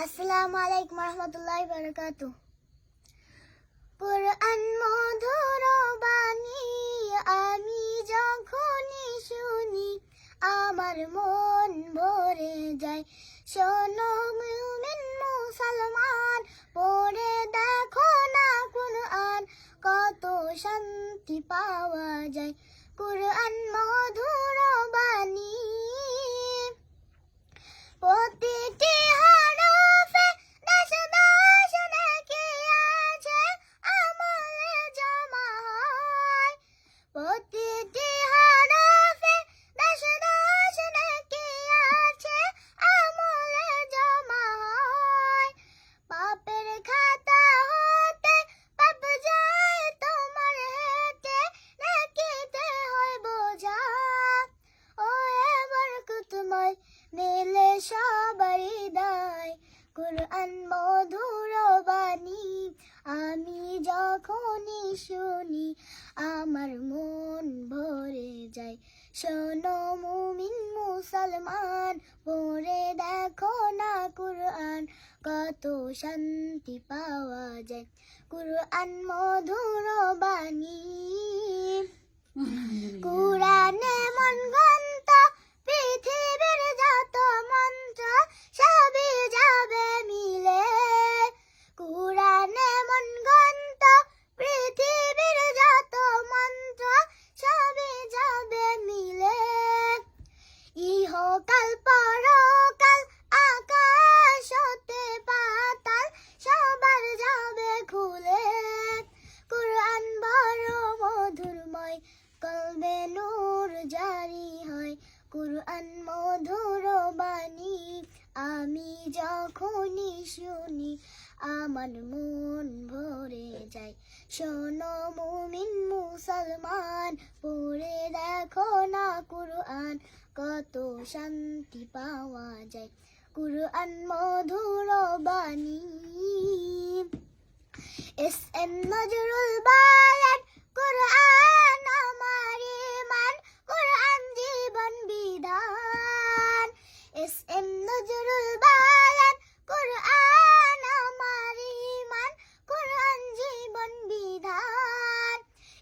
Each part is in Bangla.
আসসালামু আলাইকুম রহমতুল্লাহি বারাকাতুহু। কুরআন মধুর বাণী আমি যখনই শুনি আমার মন ভরে যায়। শোনো মুমিন মুসলমান, পড়ে দেখো না কুরআন, কত শান্তি পাওয়া যায়। কুরআন মধুর বাণী প্রতিটি হরফে দশ দশ নেকি আছে, আমলে জমা হয়। প্রতিটি হরফে দশ দশ নেকি আছে, আমলে জমা হয়। পাপের খাতা হতে পাপ যায় তোমার হেঁটে, নেকিতে হয় বোঝা। ও বরকতময় মেলে সবার হৃদয়, কুরআন মধুর বাণী আমি যখনই শুনি আমার মন ভরে যায়। শোনো মুমিন মুসলমান, পড়ে দেখো না কুরআন, কত শান্তি পাওয়া যায়। কুরআন মধুর বাণী কুরআনে মন গ্রন্থ, পৃথিবীর যত মন্ত্র সবই যাবে মিলে। কুরআনে মন গ্রন্থ, পৃথিবীর যত মন্ত্র সবই যাবে মিলে। ইহকাল পরকাল আকাশ হতে পাতাল সবার যাবে খুলে। কুরআন বড় মধুরময়, কলবে নূর জারি হয়। কুরআন মধুর বাণী আমি যখনই শুনি আমার মন ভরে যায়। শোনো মুমিন মুসলমান, পড়ে দেখো না কুরআন, কত শান্তি পাওয়া যায়। কুরআন মধুর বাণী এস.এম. নজরুল বলেন, কুরআন আমার ঈমান, কুরআন জীবন বিধান। এস.এম. নজরুল বলেন, কুরআন আমার ঈমান, কুরআন জীবন বিধান।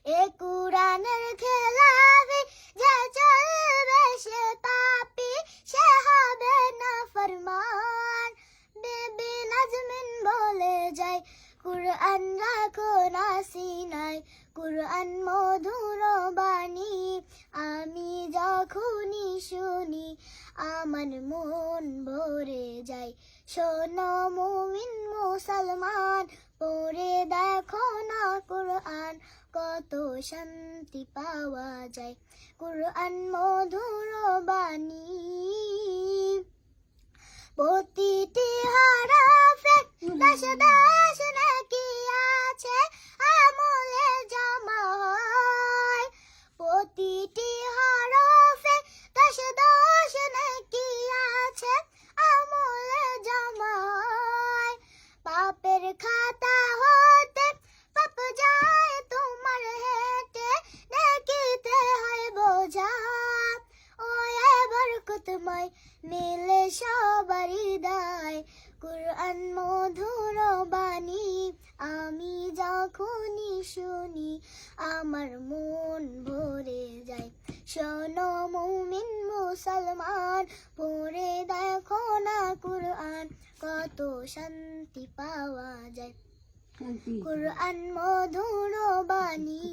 এ কুরআনের খেলাফি যে চলবে সে পাপী, সে হবে না ফরমান। বেবি নাজমিন বলে যায়, কুরআন রাখো না সিনায়। কুরআন মধুর বাণী আমি যখনই শুনি আমার মন ভরে যায়। শোনো মুমিন মুসলমান, পড়ে দেখো না কুরআন, কত শান্তি পাওয়া যায়। কুরআন মধুর বাণী প্রতিটি হরফে দশ দশ নেকি আছে, আমলে জমা হয়। প্রতিটি হরফে দশ দশ নেকি আছে, আমলে জমা হয়। পাপের খাতা হতে পাপ যায় তোমার হেঁটে, নেকিতে হয় বোঝা। ও বরকতময় মেলে সবার হৃদয়, কুরআন মধুর বাণী আমি যখনই শুনি আমার মন ভরে যায়। শোনো মুমিন মুসলমান, পড়ে দেখো না কুরআন, কত শান্তি পাওয়া যায়। কুরআন মধুর বাণী।